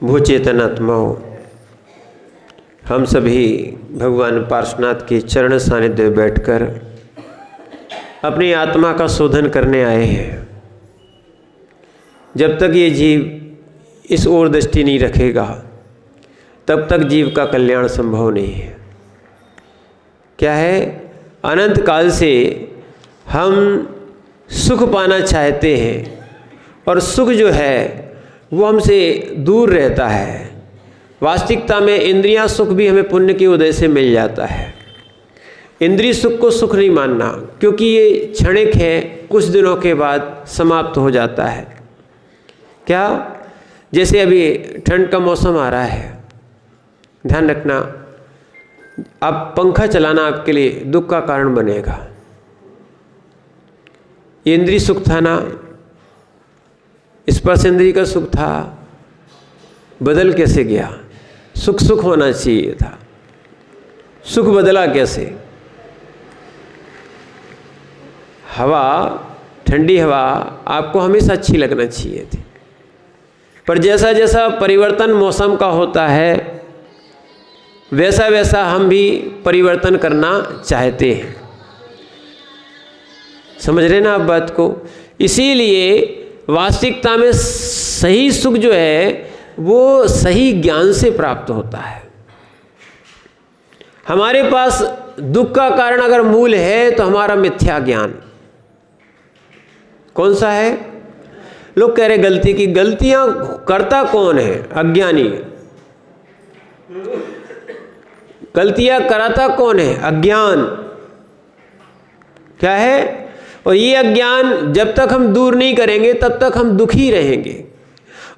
भूचेतन आत्माओं, हम सभी भगवान पार्श्वनाथ के चरण सानिध्य में बैठकर अपनी आत्मा का शोधन करने आए हैं। जब तक ये जीव इस ओर दृष्टि नहीं रखेगा तब तक जीव का कल्याण संभव नहीं है। क्या है, अनंत काल से हम सुख पाना चाहते हैं और सुख जो है वो हमसे दूर रहता है। वास्तविकता में इंद्रियां सुख भी हमें पुण्य की उदय से मिल जाता है। इंद्रिय सुख को सुख नहीं मानना, क्योंकि ये क्षणिक है, कुछ दिनों के बाद समाप्त हो जाता है। क्या, जैसे अभी ठंड का मौसम आ रहा है, ध्यान रखना, अब पंखा चलाना आपके लिए दुख का कारण बनेगा। ये इंद्रिय सुख था ना, स्पर्श इंद्रिय का सुख था, बदल कैसे गया? सुख सुख होना चाहिए था, सुख बदला कैसे? हवा, ठंडी हवा आपको हमेशा अच्छी लगना चाहिए थी, पर जैसा जैसा परिवर्तन मौसम का होता है वैसा वैसा हम भी परिवर्तन करना चाहते हैं। समझ रहे ना आप बात को? इसीलिए वास्तविकता में सही सुख जो है वो सही ज्ञान से प्राप्त होता है। हमारे पास दुख का कारण अगर मूल है तो हमारा मिथ्या ज्ञान। कौन सा है? लोग कह रहे गलती की, गलतियां करता कौन है? अज्ञानी। गलतियां कराता कौन है? अज्ञान। क्या है? और ये अज्ञान जब तक हम दूर नहीं करेंगे तब तक हम दुखी रहेंगे,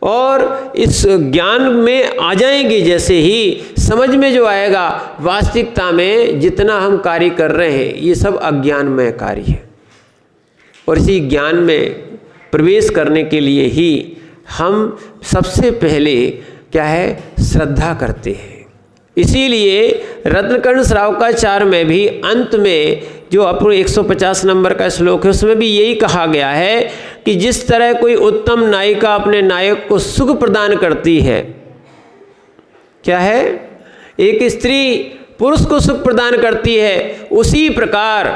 और इस ज्ञान में आ जाएंगे जैसे ही समझ में जो आएगा वास्तविकता में जितना हम कार्य कर रहे हैं ये सब अज्ञानमय कार्य है। और इसी ज्ञान में प्रवेश करने के लिए ही हम सबसे पहले क्या है, श्रद्धा करते हैं। इसीलिए रत्नकर्ण श्रावकाचार्य में भी अंत में जो अपने 150 नंबर का श्लोक है उसमें भी यही कहा गया है कि जिस तरह कोई उत्तम नायिका अपने नायक को सुख प्रदान करती है, क्या है, एक स्त्री पुरुष को सुख प्रदान करती है, उसी प्रकार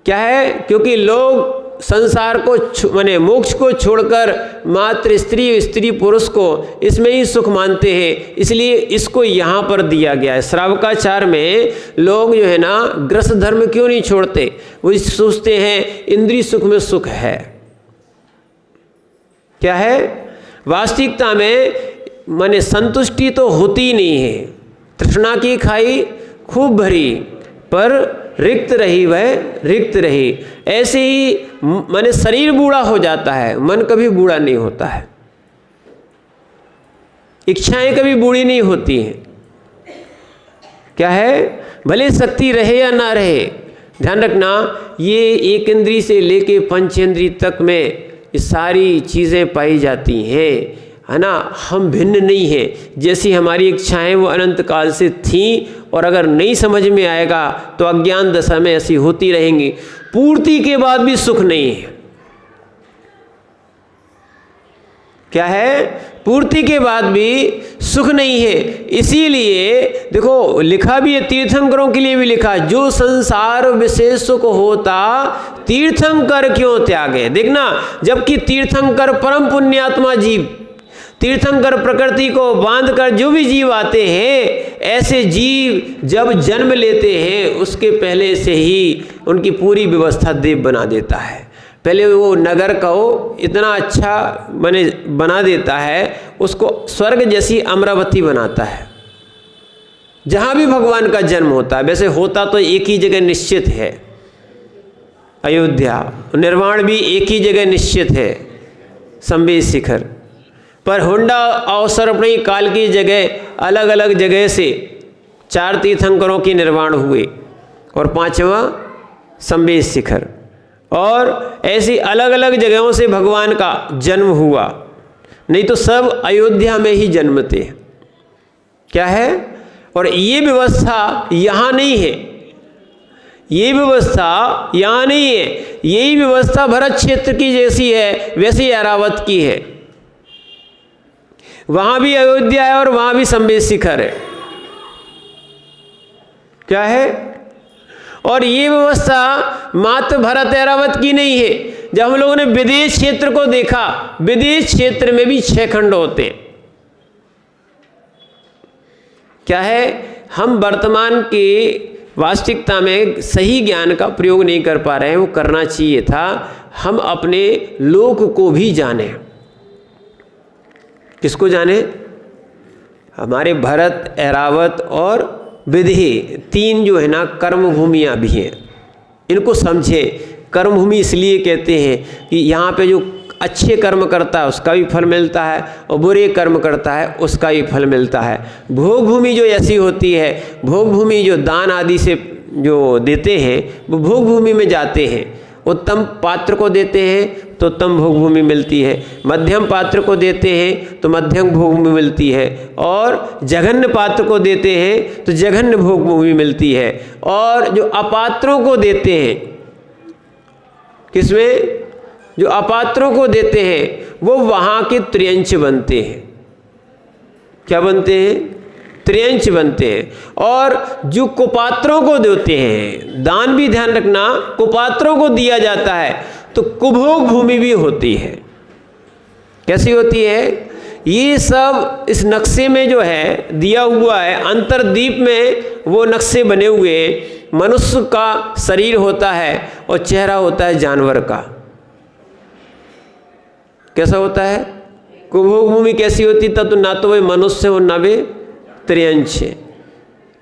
क्या है, क्योंकि लोग संसार को माने मोक्ष को छोड़कर मात्र स्त्री स्त्री पुरुष को इसमें ही सुख मानते हैं, इसलिए इसको यहाँ पर दिया गया है। श्रावकाचार में लोग जो है ना ग्रस्त धर्म क्यों नहीं छोड़ते? वो सोचते हैं इंद्रिय सुख में सुख है। क्या है, वास्तविकता में माने संतुष्टि तो होती नहीं है। तृष्णा की खाई खूब भरी पर रिक्त रही वह रिक्त रही। ऐसे ही माने शरीर बूढ़ा हो जाता है, मन कभी बूढ़ा नहीं होता है, इच्छाएं कभी बूढ़ी नहीं होती हैं। क्या है, भले शक्ति रहे या ना रहे, ध्यान रखना, ये एक इंद्रिय से लेके पंचेंद्रिय तक में ये सारी चीज़ें पाई जाती हैं, है ना। हम भिन्न नहीं हैं, जैसी हमारी इच्छाएं वो अनंत काल से थीं, और अगर नहीं समझ में आएगा तो अज्ञान दशा में ऐसी होती रहेंगी। पूर्ति के बाद भी सुख नहीं है। क्या है, पूर्ति के बाद भी सुख नहीं है। इसीलिए देखो लिखा भी है, तीर्थंकरों के लिए भी लिखा, जो संसार विशेष सुख होता तीर्थंकर क्यों त्यागे। देखना, जबकि तीर्थंकर परम पुण्यात्मा जीव, तीर्थंकर प्रकृति को बांधकर जो भी जीव आते हैं, ऐसे जीव जब जन्म लेते हैं उसके पहले से ही उनकी पूरी व्यवस्था देव बना देता है। पहले वो नगर को इतना अच्छा बना देता है, उसको स्वर्ग जैसी अमरावती बनाता है। जहाँ भी भगवान का जन्म होता है, वैसे होता तो एक ही जगह निश्चित है, अयोध्या, निर्वाण भी एक ही जगह निश्चित है, संवेद शिखर, पर हुंडा अवसर अपनी काल की जगह अलग अलग जगह से 4 तीर्थंकरों की निर्वाण हुए, और 5वां संवेद शिखर, और ऐसी अलग अलग जगहों से भगवान का जन्म हुआ। नहीं तो सब अयोध्या में ही जन्मते हैं। क्या है, और ये व्यवस्था यहाँ नहीं है, ये व्यवस्था यहाँ नहीं है, यही व्यवस्था भरत क्षेत्र की जैसी है वैसी अरावत की है। वहाँ भी अयोध्या है और वहाँ भी संवेद शिखर है। क्या है? और ये व्यवस्था मात्र भरत ऐरावत की नहीं है। जब हम लोगों ने विदेश क्षेत्र को देखा, विदेश क्षेत्र में भी 6 खंड होते हैं। क्या है? हम वर्तमान के वास्तविकता में सही ज्ञान का प्रयोग नहीं कर पा रहे हैं, वो करना चाहिए था। हम अपने लोक को भी जाने। किसको जाने? हमारे भरत, ऐरावत और विदेह 3 जो है ना कर्म भूमियाँ भी हैं, इनको समझें। कर्म भूमि इसलिए कहते हैं कि यहाँ पे जो अच्छे कर्म करता है उसका भी फल मिलता है और बुरे कर्म करता है उसका भी फल मिलता है। भोग भूमि जो ऐसी होती है, भोग भूमि जो दान आदि से जो देते हैं वो भोग भूमि में जाते हैं। उत्तम पात्र को देते हैं तो उत्तम भोग भूमि मिलती है, मध्यम पात्र को देते हैं तो मध्यम भोग भूमि मिलती है, और जघन्य पात्र को देते हैं तो जघन्य भोग भूमि मिलती है। और जो अपात्रों को देते हैं, किसमें? जो अपात्रों को देते हैं वो वहाँ के त्रियंच बनते हैं। क्या बनते हैं? त्रियंच बनते हैं। और जो कुपात्रों को देते हैं, दान भी ध्यान रखना, कुपात्रों को दिया जाता है तो कुभोग भूमि भी होती है। कैसी होती है? ये सब इस नक्शे में जो है दिया हुआ है। अंतरदीप में वो नक्शे बने हुए, मनुष्य का शरीर होता है और चेहरा होता है जानवर का। कैसा होता है? कुभोग भूमि कैसी होती? तब तो ना तो वे मनुष्य हो ना वे त्रियंच है,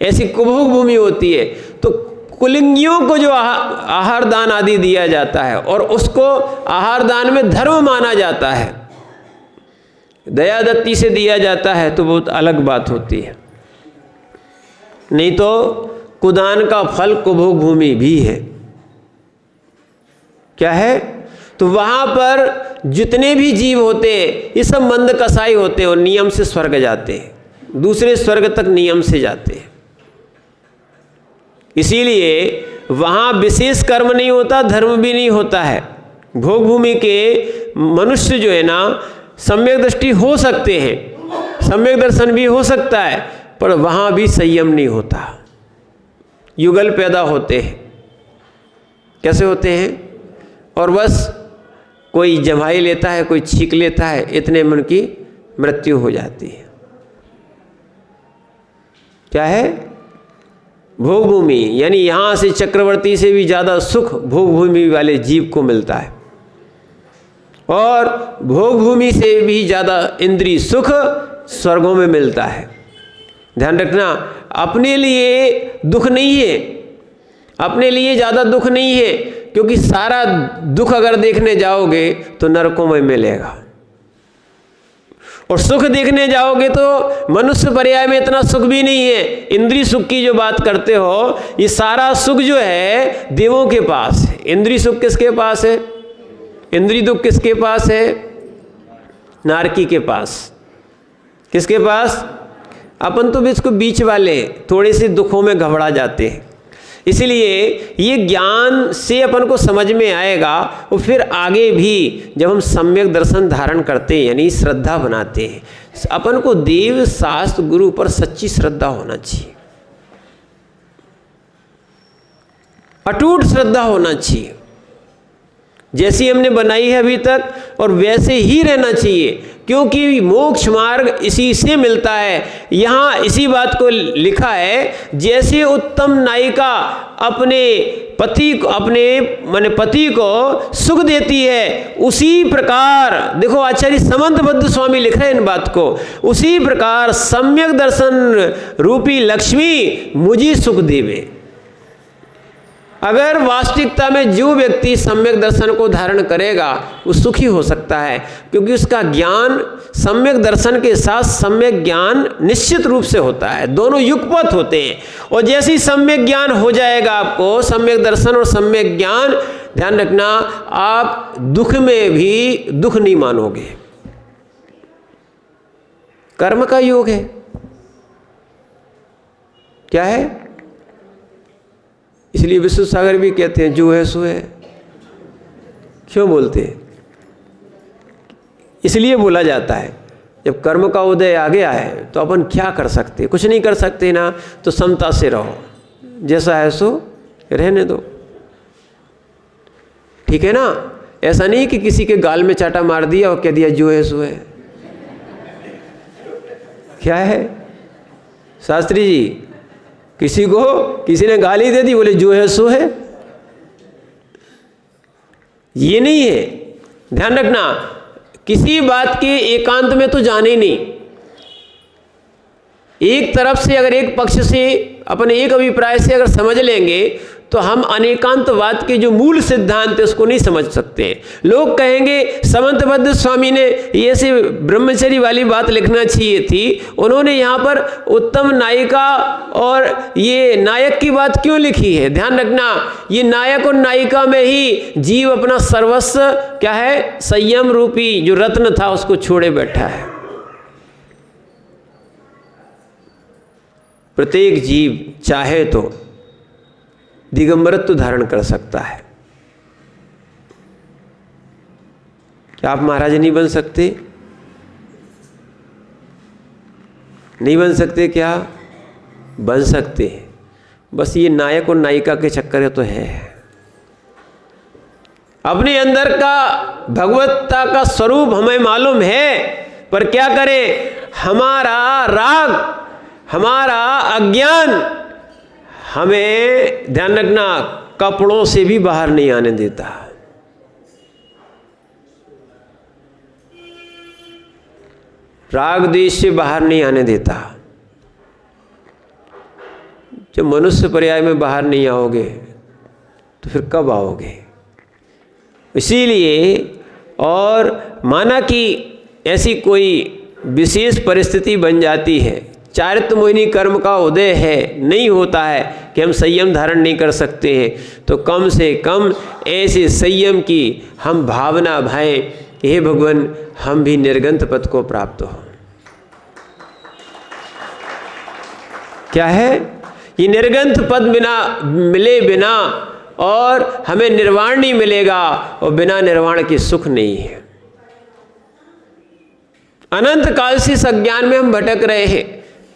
ऐसी कुभोग भूमि होती है। तो कुलिंगियों को जो आहार दान आदि दिया जाता है और उसको आहार दान में धर्म माना जाता है, दया दत्ती से दिया जाता है तो बहुत अलग बात होती है। नहीं तो कुदान का फल कुभोग भूमि भी है। क्या है? तो वहाँ पर जितने भी जीव होते हैं ये सब मंद कसाई होते हैं और नियम से स्वर्ग जाते हैं, दूसरे स्वर्ग तक नियम से जाते हैं। इसीलिए वहाँ विशेष कर्म नहीं होता, धर्म भी नहीं होता है। भोग भूमि के मनुष्य जो है ना सम्यक दृष्टि हो सकते हैं, सम्यक दर्शन भी हो सकता है, पर वहाँ भी संयम नहीं होता। युगल पैदा होते हैं। कैसे होते हैं? और बस कोई जमाई लेता है, कोई छींक लेता है, इतने में उनकी मृत्यु हो जाती है। क्या है? भोग भूमि, यानी यहाँ से चक्रवर्ती से भी ज़्यादा सुख भोग भूमि वाले जीव को मिलता है, और भोग भूमि से भी ज़्यादा इंद्रिय सुख स्वर्गों में मिलता है। ध्यान रखना, अपने लिए दुख नहीं है, अपने लिए ज़्यादा दुख नहीं है, क्योंकि सारा दुख अगर देखने जाओगे तो नरकों में मिलेगा, और सुख देखने जाओगे तो मनुष्य पर्याय में इतना सुख भी नहीं है। इंद्रिय सुख की जो बात करते हो, ये सारा सुख जो है देवों के पास है। इंद्रिय सुख किसके पास है? इंद्रिय दुख किसके पास है? नारकी के पास। किसके पास? अपन तो इसको बीच वाले थोड़े से दुखों में घबरा जाते हैं। इसलिए ये ज्ञान से अपन को समझ में आएगा, और फिर आगे भी जब हम सम्यक दर्शन धारण करते हैं यानी श्रद्धा बनाते हैं, अपन को देव शास्त्र गुरु पर सच्ची श्रद्धा होना चाहिए, अटूट श्रद्धा होना चाहिए। जैसी हमने बनाई है अभी तक, और वैसे ही रहना चाहिए, क्योंकि मोक्ष मार्ग इसी से मिलता है। यहाँ इसी बात को लिखा है, जैसे उत्तम नायिका अपने पति को, अपने पति को सुख देती है, उसी प्रकार देखो आचार्य समंतबद्ध स्वामी लिख रहे हैं इन बात को, उसी प्रकार सम्यक दर्शन रूपी लक्ष्मी मुझे सुख देवे। अगर वास्तविकता में जो व्यक्ति सम्यक दर्शन को धारण करेगा वो सुखी हो सकता है, क्योंकि उसका ज्ञान सम्यक दर्शन के साथ सम्यक ज्ञान निश्चित रूप से होता है, दोनों युगपथ होते हैं। और जैसे ही सम्यक ज्ञान हो जाएगा आपको, सम्यक दर्शन और सम्यक ज्ञान, ध्यान रखना आप दुख में भी दुख नहीं मानोगे। कर्म का योग है। क्या है? इसलिए विष्णु सागर भी कहते हैं जो है सो है। क्यों बोलते हैं? इसलिए बोला जाता है जब कर्म का उदय आ गया है तो अपन क्या कर सकते? कुछ नहीं कर सकते ना, तो समता से रहो, जैसा है सो रहने दो, ठीक है ना। ऐसा नहीं कि किसी के गाल में चाटा मार दिया और कह दिया जो है सो है। क्या है शास्त्री जी, किसी ने गाली दे दी, बोले जो है सो है। ये नहीं है, ध्यान रखना। किसी बात के एकांत में तो जाने नहीं। एक तरफ से अगर एक पक्ष से अपने एक अभिप्राय से अगर समझ लेंगे तो हम अनेकांतवाद के जो मूल सिद्धांत है उसको नहीं समझ सकते। लोग कहेंगे समंतबद्ध स्वामी ने ये से ब्रह्मचर्य वाली बात लिखना चाहिए थी, उन्होंने यहाँ पर उत्तम नायिका और ये नायक की बात क्यों लिखी है? ध्यान रखना, ये नायक और नायिका में ही जीव अपना सर्वस्व क्या है, संयम रूपी जो रत्न था उसको छोड़े बैठा है। प्रत्येक जीव चाहे तो दिगंबरत्व धारण कर सकता है। क्या आप महाराज नहीं बन सकते? नहीं बन सकते क्या? बन सकते हैं, बस ये नायक और नायिका के चक्कर तो है। अपने अंदर का भगवत्ता का स्वरूप हमें मालूम है, पर क्या करें, हमारा राग, हमारा अज्ञान हमें, ध्यान रखना, कपड़ों से भी बाहर नहीं आने देता। राग द्वेष से बाहर नहीं आने देता। जब मनुष्य पर्याय में बाहर नहीं आओगे तो फिर कब आओगे? इसीलिए, और माना कि ऐसी कोई विशेष परिस्थिति बन जाती है, चारित्र मोहिनी कर्म का उदय है, नहीं होता है कि हम संयम धारण नहीं कर सकते हैं, तो कम से कम ऐसे संयम की हम भावना भाएं, हे भगवान हम भी निर्गंत पद को प्राप्त हो। क्या है ये निर्गंत पद? बिना मिले बिना और हमें निर्वाण नहीं मिलेगा, और बिना निर्वाण के सुख नहीं है। अनंत काल से इस अज्ञान में हम भटक रहे हैं।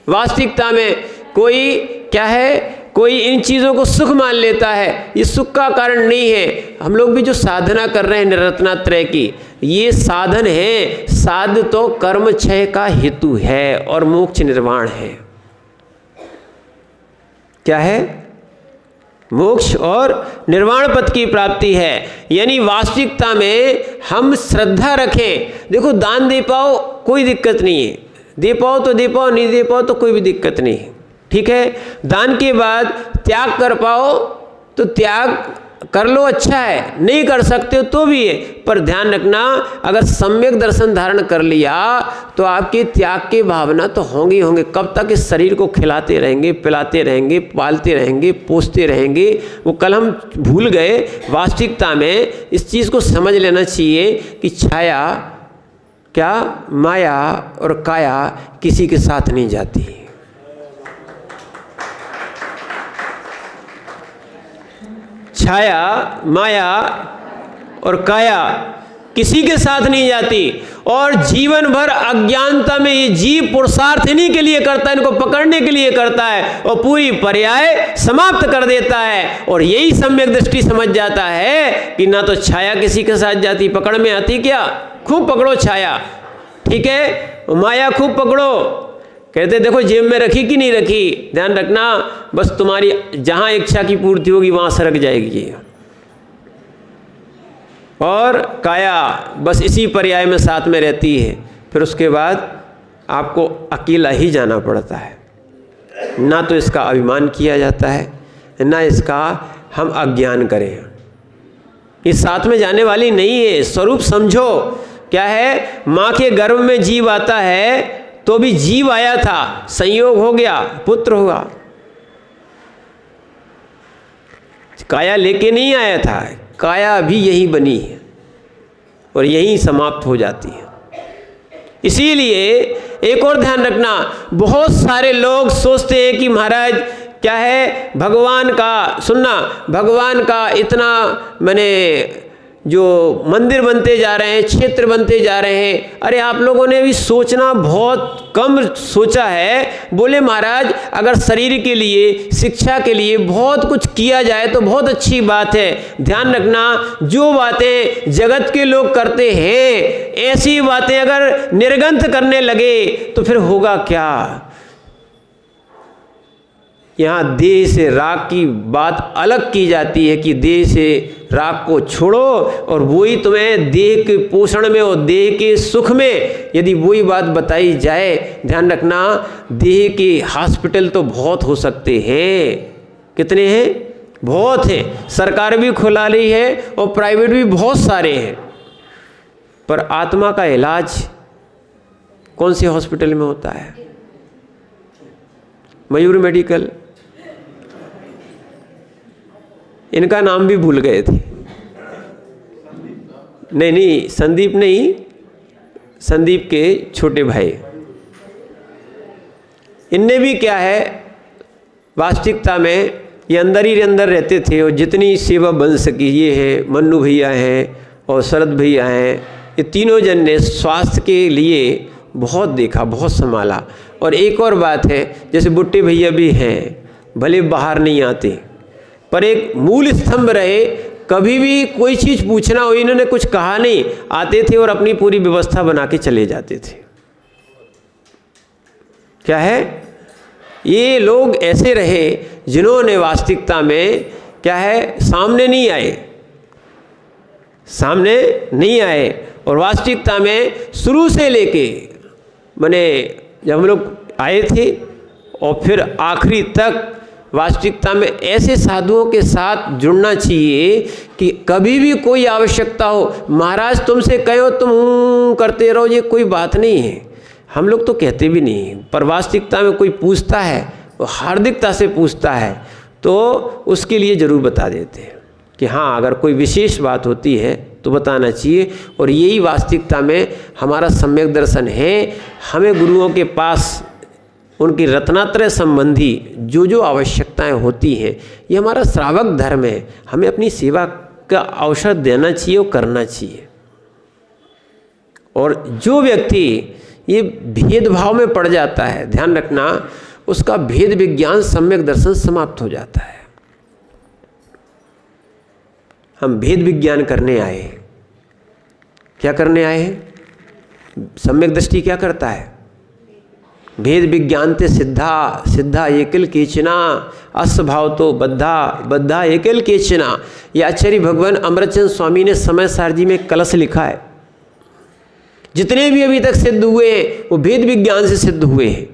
वास्तविकता में कोई क्या है, कोई इन चीज़ों को सुख मान लेता है, ये सुख का कारण नहीं है। हम लोग भी जो साधना कर रहे हैं निरत्नात्रय की, ये साधन है। साध तो कर्म क्षय का हेतु है और मोक्ष निर्वाण है। क्या है? मोक्ष और निर्वाण पद की प्राप्ति है। यानी वास्तविकता में हम श्रद्धा रखें। देखो, दान दे पाओ कोई दिक्कत नहीं है, दे पाओ तो दे पाओ, नहीं दे पाओ तो कोई भी दिक्कत नहीं है, ठीक है। दान के बाद त्याग कर पाओ तो त्याग कर लो, अच्छा है। नहीं कर सकते हो तो भी है, पर ध्यान रखना, अगर सम्यक दर्शन धारण कर लिया तो आपके त्याग की भावना तो होंगे होंगे। कब तक इस शरीर को खिलाते रहेंगे, पिलाते रहेंगे, पालते रहेंगे, पोसते रहेंगे? वो कल हम भूल गए। वास्तविकता में इस चीज़ को समझ लेना चाहिए कि छाया, क्या माया और काया किसी के साथ नहीं जाती। छाया, माया और काया किसी के साथ नहीं जाती, और जीवन भर अज्ञानता में ये जीव पुरुषार्थ इन्हीं के लिए करता है, इनको पकड़ने के लिए करता है, और पूरी पर्याय समाप्त कर देता है। और यही सम्यक दृष्टि समझ जाता है कि ना तो छाया किसी के साथ जाती, पकड़ में आती क्या? खूब पकड़ो छाया, ठीक है, माया खूब पकड़ो। कहते देखो जेब में रखी कि नहीं रखी, ध्यान रखना, बस तुम्हारी जहां इच्छा की पूर्ति होगी वहां सरक जाएगी। और काया बस इसी पर्याय में साथ में रहती है। फिर उसके बाद आपको अकेला ही जाना पड़ता है। ना तो इसका अभिमान किया जाता है, ना इसका हम अज्ञान करें। ये साथ में जाने वाली नहीं है। स्वरूप समझो क्या है। माँ के गर्भ में जीव आता है तो भी जीव आया था, संयोग हो गया, पुत्र हुआ। काया लेके नहीं आया था, काया भी यही बनी है और यही समाप्त हो जाती है। इसीलिए एक और ध्यान रखना, बहुत सारे लोग सोचते हैं कि महाराज क्या है, भगवान का सुनना, भगवान का इतना मैंने जो मंदिर बनते जा रहे हैं, क्षेत्र बनते जा रहे हैं। अरे आप लोगों ने भी सोचना बहुत कम सोचा है। बोले महाराज अगर शरीर के लिए, शिक्षा के लिए बहुत कुछ किया जाए तो बहुत अच्छी बात है। ध्यान रखना, जो बातें जगत के लोग करते हैं ऐसी बातें अगर निर्गंथ करने लगे तो फिर होगा क्या। यहाँ देह से राग की बात अलग की जाती है कि देह से राग को छोड़ो, और वही तुम्हें देह के पोषण में और देह के सुख में यदि वही बात बताई जाए। ध्यान रखना, देह के हॉस्पिटल तो बहुत हो सकते हैं। कितने हैं? बहुत हैं। सरकार भी खुला रही है और प्राइवेट भी बहुत सारे हैं, पर आत्मा का इलाज कौन से हॉस्पिटल में होता है? मयूर मेडिकल, इनका नाम भी भूल गए थे। नहीं, संदीप नहीं, संदीप के छोटे भाई। इनने भी क्या है, वास्तविकता में ये अंदर ही अंदर रहते थे और जितनी सेवा बन सकी, ये हैं मन्नू भैया हैं और शरद भैया हैं, ये तीनों जन ने स्वास्थ्य के लिए बहुत देखा, बहुत संभाला। और एक और बात है, जैसे बुट्टे भैया भी हैं, भले बाहर नहीं आते पर एक मूल स्तंभ रहे। कभी भी कोई चीज़ पूछना हो, इन्होंने कुछ कहा नहीं, आते थे और अपनी पूरी व्यवस्था बना के चले जाते थे। क्या है, ये लोग ऐसे रहे जिन्होंने वास्तविकता में क्या है, सामने नहीं आए और वास्तविकता में शुरू से लेके माने जब हम लोग आए थे और फिर आखिरी तक वास्तविकता में ऐसे साधुओं के साथ जुड़ना चाहिए कि कभी भी कोई आवश्यकता हो, महाराज तुमसे कहो तुम करते रहो, ये कोई बात नहीं है। हम लोग तो कहते भी नहीं, पर वास्तविकता में कोई पूछता है, वो हार्दिकता से पूछता है तो उसके लिए ज़रूर बता देते हैं कि हाँ अगर कोई विशेष बात होती है तो बताना चाहिए। और यही वास्तविकता में हमारा सम्यक दर्शन है। हमें गुरुओं के पास उनकी रत्नात्रय संबंधी जो जो आवश्यकताएं होती हैं, ये हमारा श्रावक धर्म है। हमें अपनी सेवा का अवसर देना चाहिए और करना चाहिए। और जो व्यक्ति ये भेदभाव में पड़ जाता है, ध्यान रखना, उसका भेद विज्ञान सम्यक दर्शन समाप्त हो जाता है। हम भेद विज्ञान करने आए, क्या करने आए हैं? सम्यक दृष्टि क्या करता है? भेद विज्ञान ते सिद्धा, सिद्धा एकिल केचना, अस्भाव तो बद्धा, बद्धा एकिल केचना। ये आचार्य भगवान अमृतचंद स्वामी ने समय सारजी में कलश लिखा है। जितने भी अभी तक सिद्ध हुए हैं वो भेद विज्ञान से सिद्ध हुए हैं।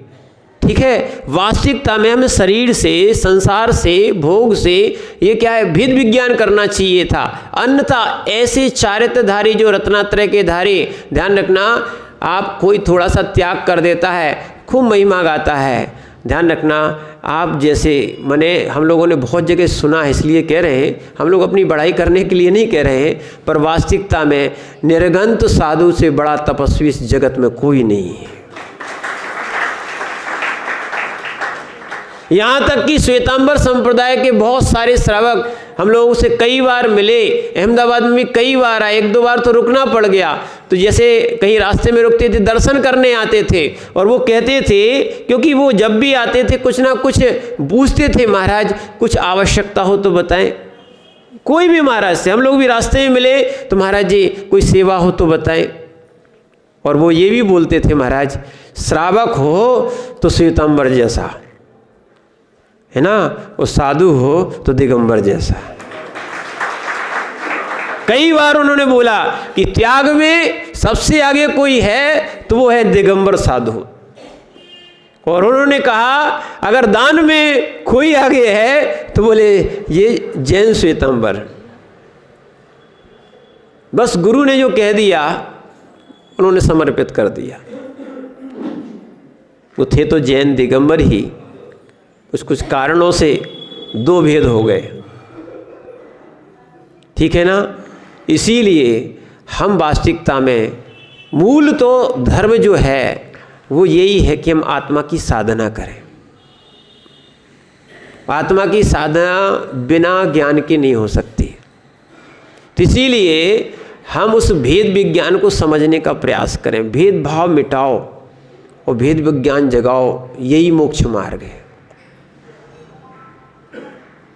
ठीक है, वास्तविकता में हमें शरीर से, संसार से, भोग से, ये क्या है, भेद विज्ञान करना चाहिए था। अन्यथा ऐसे चारित्रधारी जो रत्नात्रय के धारी, ध्यान रखना, आप कोई थोड़ा सा त्याग कर देता है, खूब महिमा गाता है। ध्यान रखना, आप जैसे माने हम लोगों ने बहुत जगह सुना है, इसलिए कह रहे हैं, हम लोग अपनी बड़ाई करने के लिए नहीं कह रहे हैं, पर वास्तविकता में निर्गंत साधु से बड़ा तपस्वी इस जगत में कोई नहीं है। यहाँ तक कि श्वेतांबर संप्रदाय के बहुत सारे श्रावक हम लोगों से कई बार मिले, अहमदाबाद में भी कई बार आए, एक दो बार तो रुकना पड़ गया। तो जैसे कहीं रास्ते में रुकते थे, दर्शन करने आते थे, और वो कहते थे, क्योंकि वो जब भी आते थे कुछ ना कुछ पूछते थे, महाराज कुछ आवश्यकता हो तो बताएं। कोई भी महाराज से हम लोग भी रास्ते में मिले तो महाराज जी कोई सेवा हो तो बताएं। और वो ये भी बोलते थे, महाराज श्रावक हो तो श्वेतांबर जैसा है ना, वो साधु हो तो दिगंबर जैसा। कई बार उन्होंने बोला कि त्याग में सबसे आगे कोई है तो वो है दिगंबर साधु। और उन्होंने कहा अगर दान में कोई आगे है तो बोले ये जैन श्वेतांबर। बस गुरु ने जो कह दिया उन्होंने समर्पित कर दिया। वो थे तो जैन दिगंबर ही, कुछ कारणों से दो भेद हो गए। ठीक है ना, इसीलिए हम वास्तविकता में मूल तो धर्म जो है वो यही है कि हम आत्मा की साधना करें। आत्मा की साधना बिना ज्ञान की नहीं हो सकती। तो इसीलिए हम उस भेद विज्ञान को समझने का प्रयास करें, भेदभाव मिटाओ और भेद विज्ञान जगाओ, यही मोक्ष मार्ग है।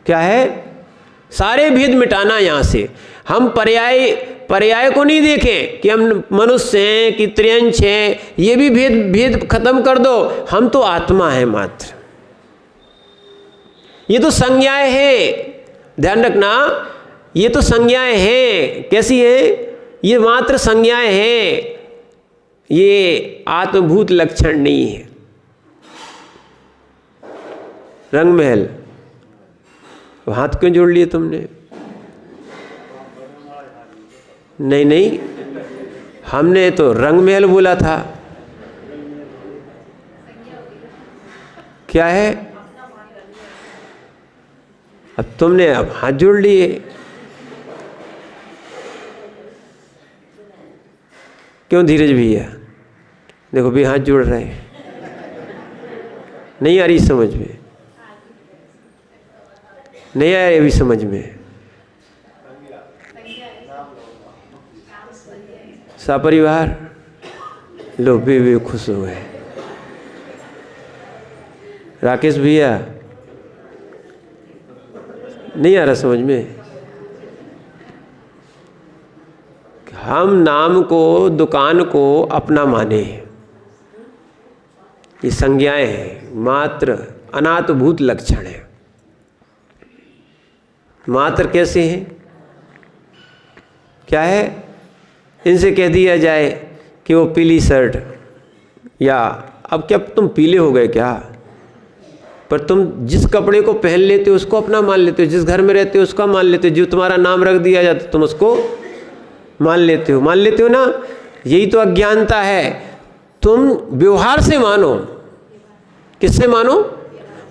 क्या है? सारे भेद मिटाना। यहाँ से हम पर्याय को नहीं देखें कि हम मनुष्य हैं कि त्रियंश हैं, ये भी भेद खत्म कर दो। हम तो आत्मा है मात्र, ये तो संज्ञाएं हैं, ध्यान रखना, ये तो संज्ञाएं हैं। कैसी हैं? ये मात्र संज्ञाएं हैं, ये आत्मभूत लक्षण नहीं है। रंग महल, हाथ क्यों जोड़ लिए तुमने? नहीं, हमने तो रंग महल बोला था। क्या है? अब तुमने हाथ जोड़ लिए। क्यों धीरज भैया? देखो भी हाथ जोड़ रहे हैं, नहीं आ रही समझ में, नहीं आया अभी समझ में। सपरिवार लो भी खुश हो गए। राकेश भैया नहीं आ रहा समझ में। हम नाम को, दुकान को अपना माने, ये संज्ञाएं हैं, मात्र अनात्मभूत लक्षण है। मात्र कैसे हैं? क्या है? इनसे कह दिया जाए कि वो पीली शर्ट, या अब क्या तुम पीले हो गए क्या? पर तुम जिस कपड़े को पहन लेते हो उसको अपना मान लेते हो, जिस घर में रहते हो उसका मान लेते हो, जो तुम्हारा नाम रख दिया जाता तुम उसको मान लेते हो ना। यही तो अज्ञानता है। तुम व्यवहार से मानो। किससे मानो?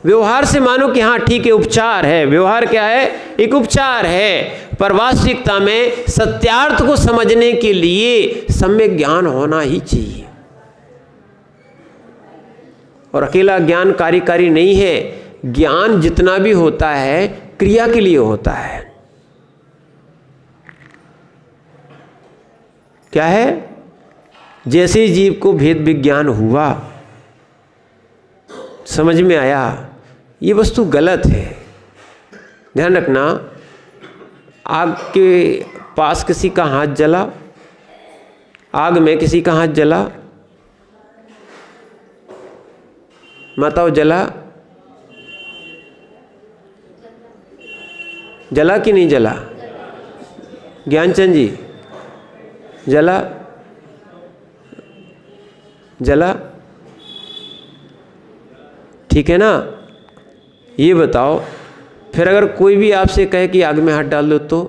व्यवहार से मानो कि हाँ ठीक है, उपचार है। व्यवहार क्या है? एक उपचार है। पर वास्तविकता में सत्यार्थ को समझने के लिए सम्यक ज्ञान होना ही चाहिए। और अकेला ज्ञान कार्यकारी नहीं है। ज्ञान जितना भी होता है क्रिया के लिए होता है। क्या है? जैसे जीव को भेद विज्ञान हुआ, समझ में आया ये वस्तु गलत है। ध्यान रखना, आग के पास किसी का हाथ जला, आग में किसी का हाथ जला, माताओं जला, जला कि नहीं जला? ज्ञानचंद जी जला? जला? ठीक है ना? ये बताओ, फिर अगर कोई भी आपसे कहे कि आग में हाथ डाल दो तो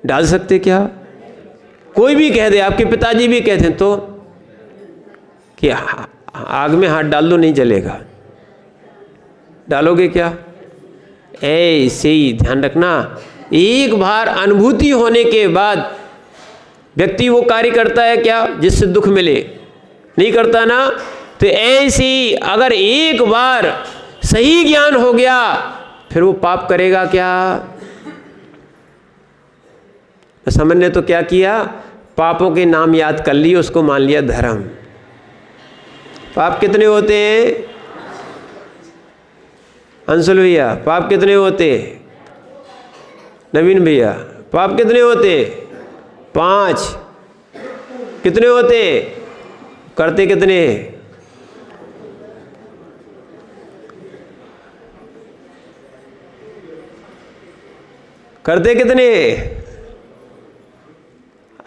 डाल सकते क्या? कोई भी कह दे, आपके पिताजी भी कहते हैं तो कि आग में हाथ डाल दो, नहीं जलेगा, डालोगे क्या? ऐसे ही ध्यान रखना, एक बार अनुभूति होने के बाद व्यक्ति वो कार्य करता है क्या जिससे दुख मिले? नहीं करता ना। तो ऐसे ही अगर एक बार सही ज्ञान हो गया फिर वो पाप करेगा क्या? समझ ने तो क्या किया? पापों के नाम याद कर लिए, उसको मान लिया धर्म। पाप कितने होते हैं अंशुल भैया? पाप कितने होते? नवीन भैया पाप कितने होते? 5। कितने होते? करते कितने? करते कितने?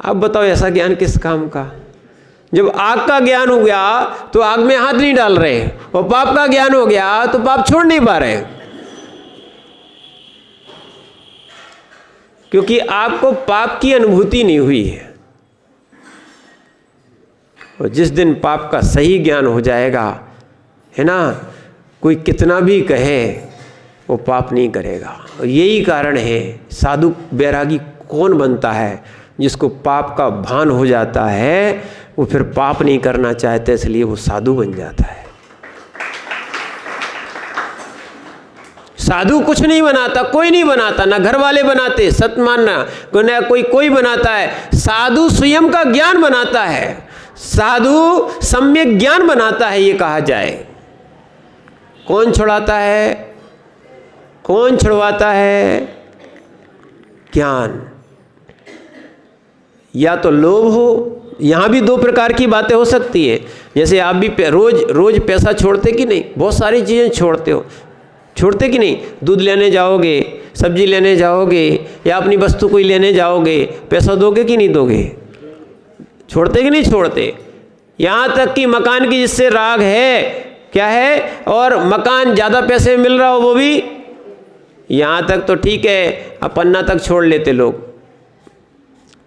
अब बताओ ऐसा ज्ञान किस काम का? जब आग का ज्ञान हो गया तो आग में हाथ नहीं डाल रहे, और पाप का ज्ञान हो गया तो पाप छोड़ नहीं पा रहे, क्योंकि आपको पाप की अनुभूति नहीं हुई है। और जिस दिन पाप का सही ज्ञान हो जाएगा, है ना, कोई कितना भी कहे वो पाप नहीं करेगा। और यही कारण है साधु बैरागी कौन बनता है? जिसको पाप का भान हो जाता है, वो फिर पाप नहीं करना चाहते, इसलिए वो साधु बन जाता है। साधु कुछ नहीं बनाता, कोई नहीं बनाता, ना घर वाले बनाते, सत मानना, ना कोई बनाता है। साधु स्वयं का ज्ञान बनाता है, साधु सम्यक ज्ञान बनाता है, ये कहा जाए। कौन छुड़ाता है? कौन छुड़वाता है? ज्ञान। या तो लोभ हो, यहाँ भी दो प्रकार की बातें हो सकती है। जैसे आप भी रोज पैसा छोड़ते कि नहीं? बहुत सारी चीज़ें छोड़ते हो, छोड़ते कि नहीं? दूध लेने जाओगे, सब्जी लेने जाओगे, या अपनी वस्तु कोई लेने जाओगे, पैसा दोगे कि नहीं दोगे? छोड़ते कि नहीं छोड़ते? यहाँ तक कि मकान की जिससे राग है, क्या है, और मकान ज़्यादा पैसे मिल रहा हो वो भी, यहाँ तक तो ठीक है, अब पन्ना तक छोड़ लेते लोग।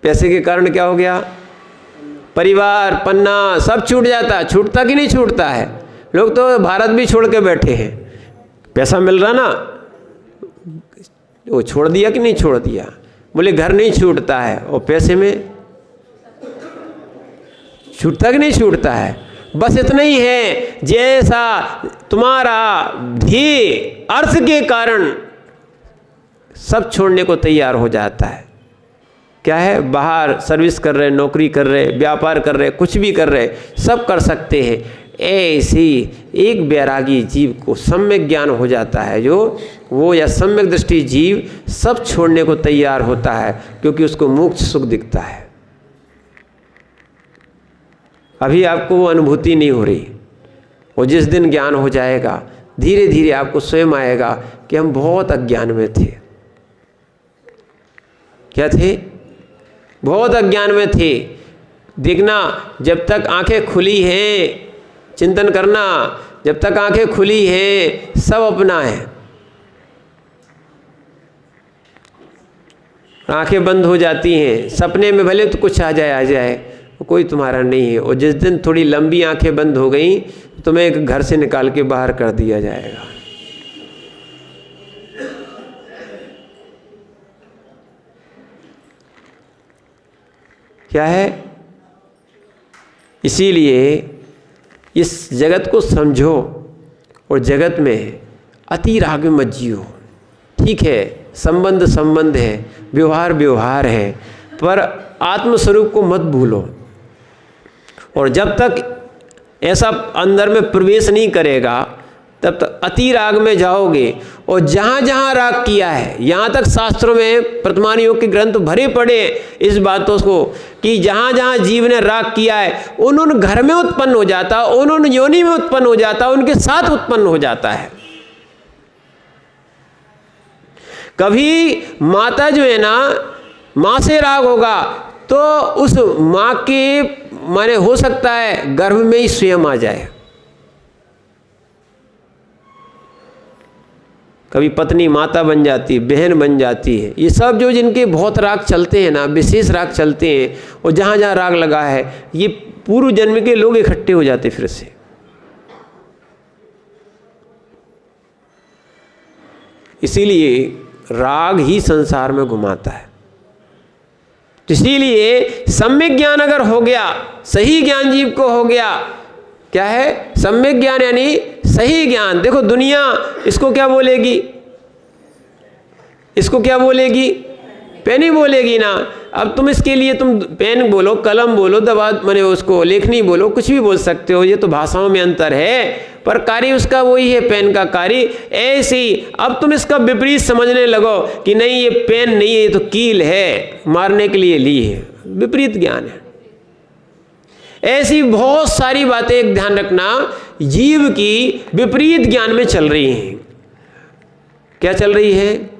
पैसे के कारण क्या हो गया? परिवार, पन्ना सब छूट जाता। छूटता कि नहीं छूटता है? लोग तो भारत भी छोड़ के बैठे हैं, पैसा मिल रहा ना, वो छोड़ दिया कि नहीं छोड़ दिया? बोले घर नहीं छूटता है, और पैसे में छूटता कि नहीं छूटता है? बस इतना ही है, जैसा तुम्हारा ध्येय अर्थ के कारण सब छोड़ने को तैयार हो जाता है। क्या है? बाहर सर्विस कर रहे, नौकरी कर रहे, व्यापार कर रहे, कुछ भी कर रहे, सब कर सकते हैं। ऐसी एक वैरागी जीव को सम्यक ज्ञान हो जाता है, जो वो या सम्यक दृष्टि जीव सब छोड़ने को तैयार होता है, क्योंकि उसको मोक्ष सुख दिखता है। अभी आपको वो अनुभूति नहीं हो रही, वो जिस दिन ज्ञान हो जाएगा, धीरे धीरे आपको स्वयं आएगा कि हम बहुत अज्ञान में थे। क्या थे? बहुत अज्ञान में थे। देखना, जब तक आंखें खुली हैं, चिंतन करना, जब तक आंखें खुली हैं सब अपना है। आंखें बंद हो जाती हैं, सपने में भले तो कुछ आ जाए, कोई तुम्हारा नहीं है। और जिस दिन थोड़ी लंबी आंखें बंद हो गई, तुम्हें एक घर से निकाल के बाहर कर दिया जाएगा। क्या है? इसीलिए इस जगत को समझो, और जगत में अति राग में मत जियो। ठीक है, संबंध संबंध है, व्यवहार व्यवहार है, पर आत्मस्वरूप को मत भूलो। और जब तक ऐसा अंदर में प्रवेश नहीं करेगा, तब तक अति राग में जाओगे। और जहाँ जहाँ राग किया है, यहाँ तक शास्त्रों में वर्तमान योग के ग्रंथ भरे पड़े इस बातों को, कि जहाँ जहाँ जीव ने राग किया है, उन घर में उत्पन्न हो जाता, उन योनि में उत्पन्न हो जाता, उनके साथ उत्पन्न हो जाता है। कभी माता जो है ना, माँ से राग होगा तो उस माँ के माने हो सकता है गर्भ में ही स्वयं आ जाए। कभी पत्नी माता बन जाती है, बहन बन जाती है। ये सब जो जिनके बहुत राग चलते हैं ना, विशेष राग चलते हैं, और जहाँ जहाँ राग लगा है, ये पूर्व जन्म के लोग इकट्ठे हो जाते फिर से। इसीलिए राग ही संसार में घुमाता है। इसीलिए सम्यक ज्ञान अगर हो गया, सही ज्ञान जीव को हो गया, क्या है सम्यक ज्ञान, यानी सही ज्ञान। देखो दुनिया इसको क्या बोलेगी? इसको क्या बोलेगी? पेन ही बोलेगी ना। अब तुम इसके लिए तुम पेन बोलो, कलम बोलो, दवा माने उसको लेखनी बोलो, कुछ भी बोल सकते हो, ये तो भाषाओं में अंतर है, पर कार्य उसका वही है, पेन का कार्य। ऐसे ही अब तुम इसका विपरीत समझने लगो कि नहीं ये पेन नहीं है, ये तो कील है, मारने के लिए ली है, विपरीत ज्ञान है। ऐसी बहुत सारी बातें एक ध्यान रखना, जीव की विपरीत ज्ञान में चल रही हैं। क्या चल रही है?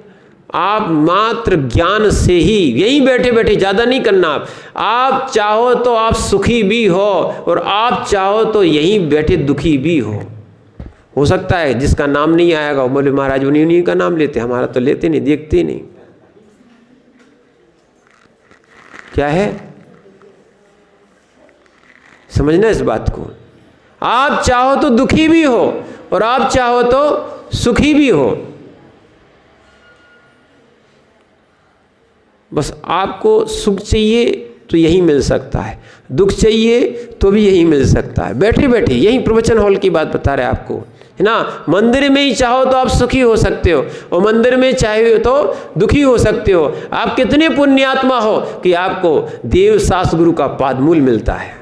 आप मात्र ज्ञान से ही, यहीं बैठे बैठे, ज़्यादा नहीं करना। आप चाहो तो आप सुखी भी हो, और आप चाहो तो यहीं बैठे दुखी भी हो सकता है जिसका नाम नहीं आएगा वो बोले महाराज उन्हीं का नाम लेते, हमारा तो लेते नहीं, देखते नहीं। क्या है? समझना इस बात को। आप चाहो तो दुखी भी हो, और आप चाहो तो सुखी भी हो। बस आपको सुख चाहिए तो यही मिल सकता है, दुख चाहिए तो भी यही मिल सकता है। बैठे बैठे यही प्रवचन हॉल की बात बता रहे आपको, है ना। मंदिर में ही चाहो तो आप सुखी हो सकते हो, और मंदिर में चाहे तो दुखी हो सकते हो। आप कितने पुण्यात्मा हो कि आपको देव शास्त्र गुरु का पादमूल मिलता है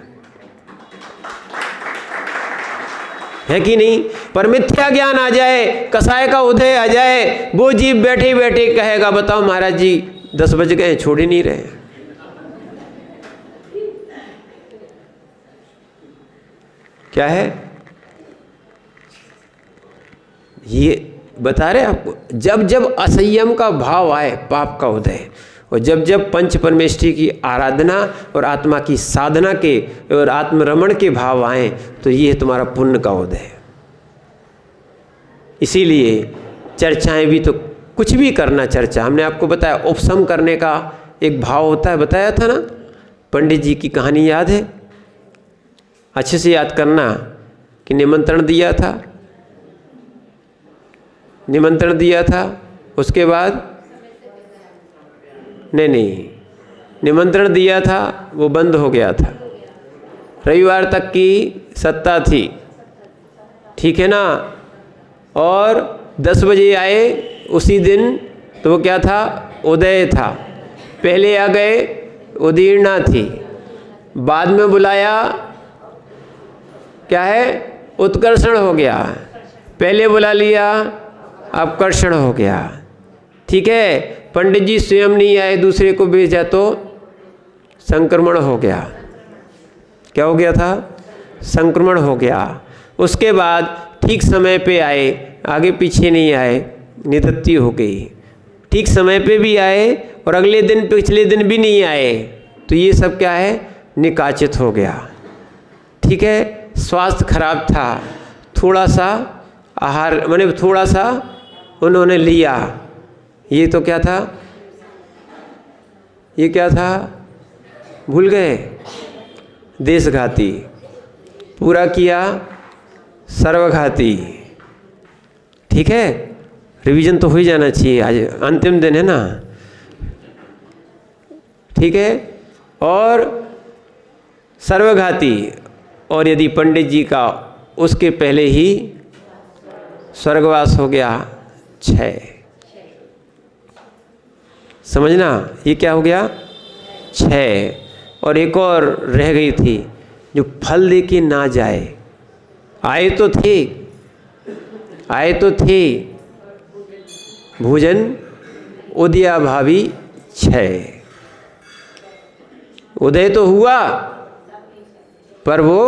कि नहीं। पर मिथ्या ज्ञान आ जाए, कसाय का उदय आ जाए, वो जीव बैठे बैठे कहेगा बताओ महाराज जी 10 बज गए, छोड़ ही नहीं रहे। क्या है ये बता रहे आपको। जब जब असंयम का भाव आए, पाप का उदय, और जब जब पंच परमेष्ठी की आराधना और आत्मा की साधना के और आत्मरमण के भाव आए, तो ये तुम्हारा पुण्य का उदय। इसीलिए चर्चाएं भी तो कुछ भी करना, चर्चा हमने आपको बताया उपशम करने का एक भाव होता है, बताया था ना। पंडित जी की कहानी याद है, अच्छे से याद करना कि निमंत्रण दिया था, निमंत्रण दिया था, उसके बाद नहीं निमंत्रण दिया था वो बंद हो गया था। रविवार तक की सत्ता थी, ठीक है ना। और 10 बजे आए उसी दिन, तो वो क्या था, उदय था। पहले आ गए उदीर्णा थी, बाद में बुलाया क्या है, उत्कर्षण हो गया। पहले बुला लिया अपकर्षण हो गया, ठीक है। पंडित जी स्वयं नहीं आए, दूसरे को भेजा तो संक्रमण हो गया। क्या हो गया था, संक्रमण हो गया। उसके बाद ठीक समय पे आए, आगे पीछे नहीं आए, नितत्ति हो गई। ठीक समय पे भी आए और अगले दिन पिछले दिन भी नहीं आए, तो ये सब क्या है, निकाचित हो गया, ठीक है। स्वास्थ्य खराब था, थोड़ा सा आहार माने थोड़ा सा उन्होंने लिया, ये तो क्या था, ये क्या था, भूल गए, देशघाती। पूरा किया सर्वघाती, ठीक है। रिवीजन तो हो ही जाना चाहिए, आज अंतिम दिन है ना, ठीक है। और सर्वघाती, और यदि पंडित जी का उसके पहले ही स्वर्गवास हो गया, 6। समझना, ये क्या हो गया, 6। और एक और रह गई थी जो फल दे के ना जाए। आए तो थे, आए तो थे, भोजन उदया भावी 6। उदय तो हुआ, पर वो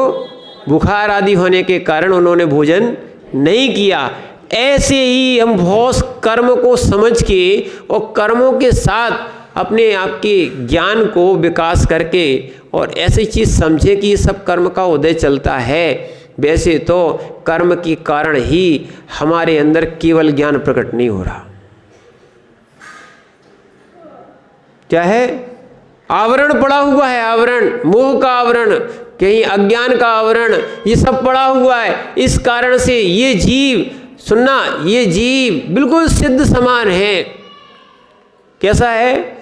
बुखार आदि होने के कारण उन्होंने भोजन नहीं किया। ऐसे ही हम बहुत कर्म को समझ के और कर्मों के साथ अपने आप के ज्ञान को विकास करके और ऐसी चीज़ समझे कि ये सब कर्म का उदय चलता है। वैसे तो कर्म के कारण ही हमारे अंदर केवल ज्ञान प्रकट नहीं हो रहा। क्या है, आवरण पड़ा हुआ है, आवरण, मोह का आवरण, कहीं अज्ञान का आवरण, ये सब पड़ा हुआ है। इस कारण से ये जीव, सुनना, ये जीव बिल्कुल सिद्ध समान है। कैसा है,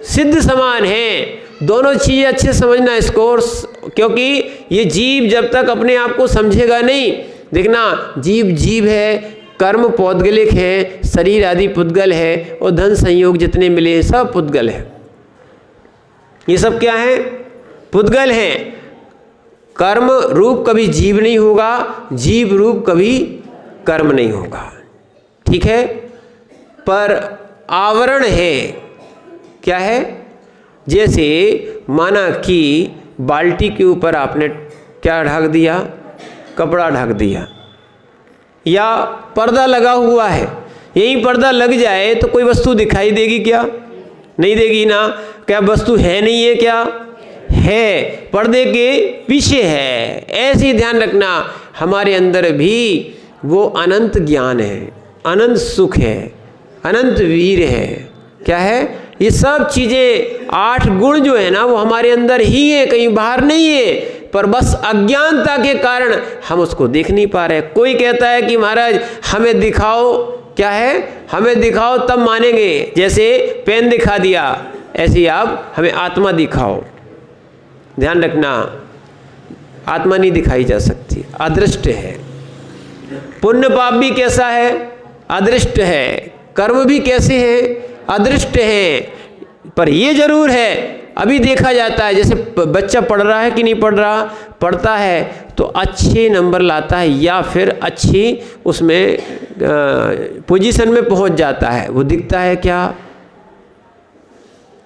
सिद्ध समान है। दोनों चीज़ें अच्छे समझना इसको, क्योंकि ये जीव जब तक अपने आप को समझेगा नहीं, देखना जीव जीव है, कर्म पौद्गलिक है, शरीर आदि पुद्गल है, और धन संयोग जितने मिले हैं सब पुद्गल है। ये सब क्या है, पुद्गल हैं। कर्म रूप कभी जीव नहीं होगा, जीव रूप कभी कर्म नहीं होगा, ठीक है। पर आवरण है, क्या है, जैसे माना कि बाल्टी के ऊपर आपने क्या ढक दिया, कपड़ा ढक दिया, या पर्दा लगा हुआ है, यही पर्दा लग जाए तो कोई वस्तु दिखाई देगी क्या, नहीं देगी ना। क्या वस्तु है नहीं है, क्या है, पर्दे के पीछे है। ऐसे ध्यान रखना, हमारे अंदर भी वो अनंत ज्ञान है, अनंत सुख है, अनंत वीर है। क्या है, ये सब चीज़ें 8 गुण जो है ना, वो हमारे अंदर ही है, कहीं बाहर नहीं है। पर बस अज्ञानता के कारण हम उसको देख नहीं पा रहे। कोई कहता है कि महाराज हमें दिखाओ, क्या है, हमें दिखाओ तब मानेंगे। जैसे पेन दिखा दिया, ऐसे आप हमें आत्मा दिखाओ। ध्यान रखना, आत्मा नहीं दिखाई जा सकती, अदृष्ट है, पुण्य पाप भी कैसा है? अदृष्ट है। कर्म भी कैसे हैं? अदृष्ट हैं। पर ये जरूर है, अभी देखा जाता है, जैसे बच्चा पढ़ रहा है कि नहीं पढ़ रहा, पढ़ता है तो अच्छे नंबर लाता है या फिर अच्छी उसमें पोजीशन में पहुंच जाता है, वो दिखता है क्या?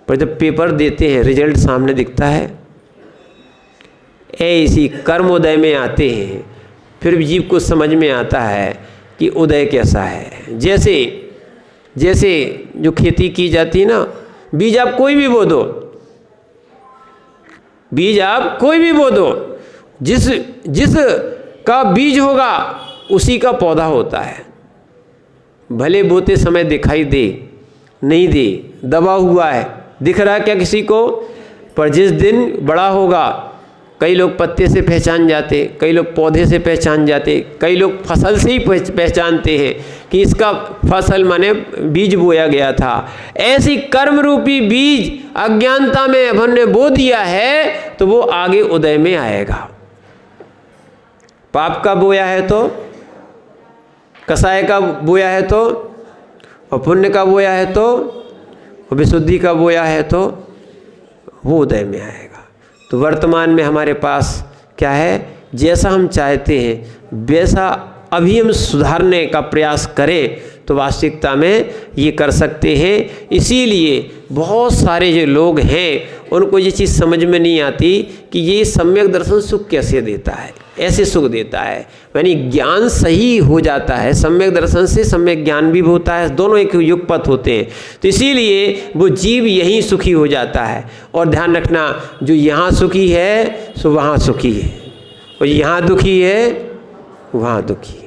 पर जब पेपर देते हैं रिजल्ट सामने दिखता है। ऐसी कर्मोदय में आते हैं, फिर जीव को समझ में आता है कि उदय कैसा है। जैसे जैसे जो खेती की जाती है ना, बीज आप कोई भी बो दो, बीज आप कोई भी बो दो, जिस का बीज होगा उसी का पौधा होता है। भले बोते समय दिखाई दे नहीं दे, दबा हुआ है, दिख रहा है क्या किसी को? पर जिस दिन बड़ा होगा, कई लोग पत्ते से पहचान जाते, कई लोग पौधे से पहचान जाते, कई लोग फसल से ही पहचानते हैं कि इसका फसल माने बीज बोया गया था। ऐसी कर्म रूपी बीज अज्ञानता में अपन ने बो दिया है तो वो आगे उदय में आएगा। पाप का बोया है तो, कसाय का बोया है तो, और पुण्य का बोया है तो, और विशुद्धि का बोया है तो वो उदय में आएगा। तो वर्तमान में हमारे पास क्या है? जैसा हम चाहते हैं वैसा अभी हम सुधारने का प्रयास करें तो वास्तविकता में ये कर सकते हैं। इसीलिए बहुत सारे जो लोग हैं उनको ये चीज़ समझ में नहीं आती कि ये सम्यक दर्शन सुख कैसे देता है, ऐसे सुख देता है। यानी ज्ञान सही हो जाता है, सम्यक दर्शन से सम्यक ज्ञान भी होता है, दोनों एक युगपथ होते हैं। तो इसीलिए वो जीव यहीं सुखी हो जाता है। और ध्यान रखना, जो यहाँ सुखी है सो वहाँ सुखी है, और यहाँ दुखी है वहाँ दुखी है।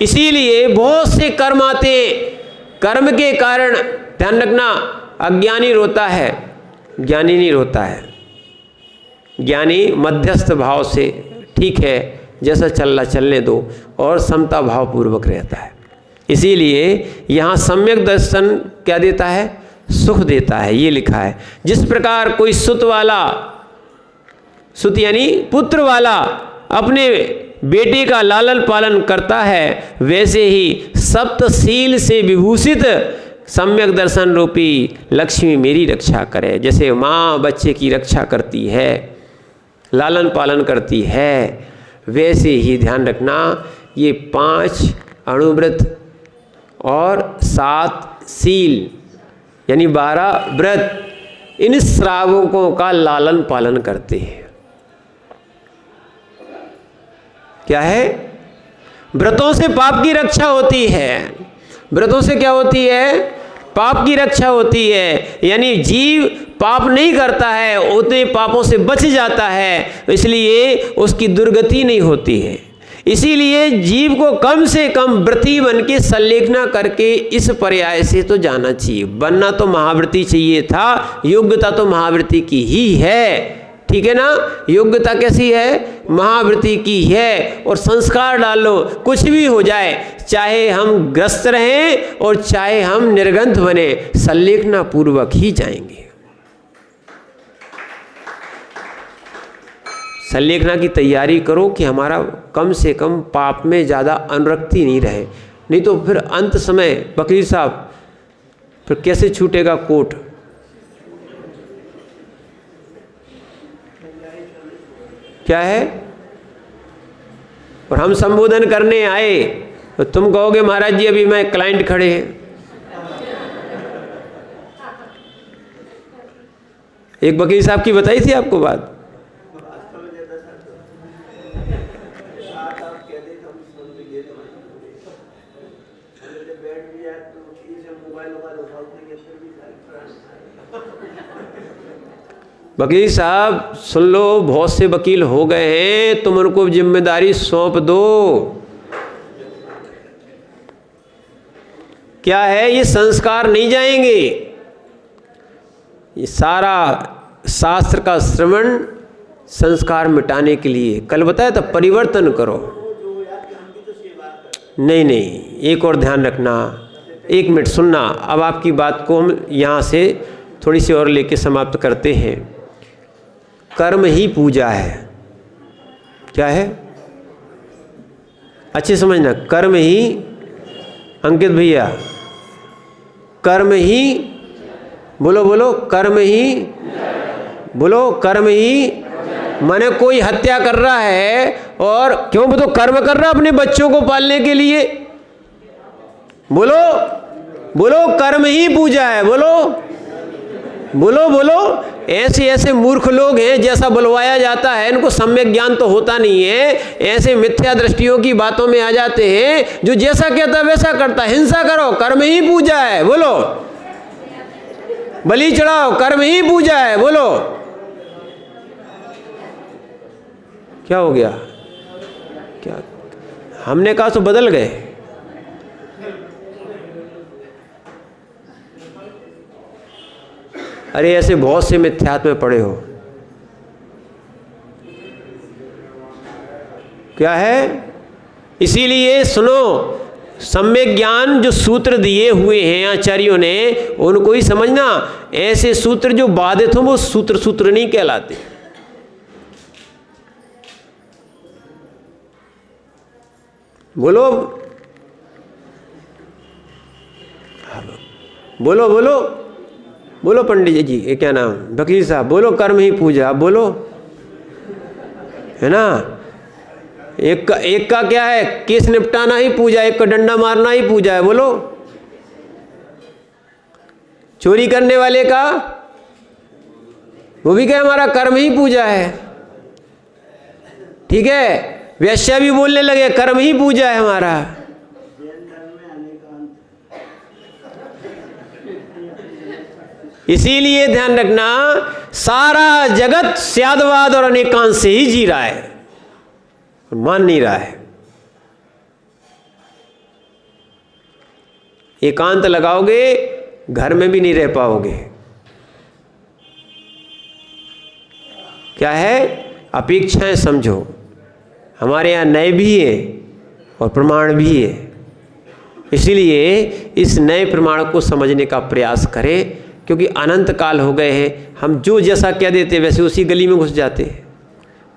इसीलिए बहुत से कर्म आते हैं, कर्म के कारण ध्यान रखना, अज्ञानी रोता है, ज्ञानी नहीं रोता है। ज्ञानी मध्यस्थ भाव से ठीक है जैसा चल रहा चलने दो, और समता भाव पूर्वक रहता है। इसीलिए यहाँ सम्यक दर्शन क्या देता है? सुख देता है। ये लिखा है, जिस प्रकार कोई सुत वाला, सुत यानी पुत्र वाला अपने बेटे का लालन पालन करता है, वैसे ही सप्तशील से विभूषित सम्यक दर्शन रूपी लक्ष्मी मेरी रक्षा करे। जैसे माँ बच्चे की रक्षा करती है, लालन पालन करती है, वैसे ही ध्यान रखना ये 5 अणुव्रत और 7 शील यानी 12 व्रत इन श्रावकों का लालन पालन करते हैं। क्या है? व्रतों से पाप की रक्षा होती है। व्रतों से क्या होती है? पाप की रक्षा होती है। यानी जीव पाप नहीं करता है, उतने पापों से बच जाता है, इसलिए उसकी दुर्गति नहीं होती है। इसीलिए जीव को कम से कम व्रती बन के संलेखना करके इस पर्याय से तो जाना चाहिए। बनना तो महाव्रती चाहिए था, योग्यता तो महाव्रती की ही है, ठीक है ना? योग्यता कैसी है? महाव्रती की है। और संस्कार डालो, कुछ भी हो जाए, चाहे हम ग्रस्त रहें और चाहे हम निर्गंथ बने, संलेखना पूर्वक ही जाएंगे। संलेखना की तैयारी करो कि हमारा कम से कम पाप में ज़्यादा अनुरक्ति नहीं रहे, नहीं तो फिर अंत समय वकील साहब फिर कैसे छूटेगा कोर्ट? क्या है? और हम संबोधन करने आए तो तुम कहोगे महाराज जी अभी मैं क्लाइंट खड़े हैं। एक वकील साहब की बताई थी आपको बात, वकील साहब सुन लो, बहुत से वकील हो गए हैं, तुम उनको जिम्मेदारी सौंप दो। क्या है? ये संस्कार नहीं जाएंगे। ये सारा शास्त्र का श्रवण संस्कार मिटाने के लिए, कल बताया था परिवर्तन करो। नहीं नहीं, एक और ध्यान रखना, 1 मिनट सुनना। अब आपकी बात को हम यहाँ से थोड़ी सी और लेके समाप्त करते हैं। कर्म ही पूजा है। क्या है? अच्छे समझना, कर्म ही, अंकित भैया, कर्म ही, बोलो बोलो, कर्म ही, बोलो कर्म ही। माने कोई हत्या कर रहा है और क्यों, वो तो कर्म कर रहा है अपने बच्चों को पालने के लिए। बोलो बोलो, कर्म ही पूजा है। बोलो बोलो बोलो। ऐसे ऐसे मूर्ख लोग हैं, जैसा बुलवाया जाता है, इनको सम्यक ज्ञान तो होता नहीं है, ऐसे मिथ्या दृष्टियों की बातों में आ जाते हैं, जो जैसा कहता है वैसा करता है। हिंसा करो, कर्म ही पूजा है। बोलो, बलि चढ़ाओ, कर्म ही पूजा है। बोलो, क्या हो गया? क्या हमने कहा तो बदल गए? अरे ऐसे बहुत से मिथ्यात्व में पड़े हो। क्या है? इसीलिए सुनो, सम्यक ज्ञान जो सूत्र दिए हुए हैं आचार्यों ने, उनको ही समझना। ऐसे सूत्र जो बाधित हो वो सूत्र नहीं कहलाते। बोलो बोलो बोलो बोलो, पंडित जी, ये क्या नाम, वकील साहब, बोलो कर्म ही पूजा। बोलो, है ना? एक का क्या है, केस निपटाना ही पूजा, एक का डंडा मारना ही पूजा है। बोलो, चोरी करने वाले का वो भी क्या, हमारा कर्म ही पूजा है। ठीक है, वैश्या भी बोलने लगे कर्म ही पूजा है हमारा। इसीलिए ध्यान रखना, सारा जगत स्यादवाद और अनेकांत से ही जी रहा है, मान नहीं रहा है। एकांत लगाओगे, घर में भी नहीं रह पाओगे। क्या है? अपेक्षाएं समझो। हमारे यहाँ नए भी है और प्रमाण भी है, इसीलिए इस नए प्रमाण को समझने का प्रयास करें, क्योंकि अनंत काल हो गए हैं, हम जो जैसा कह देते वैसे उसी गली में घुस जाते हैं।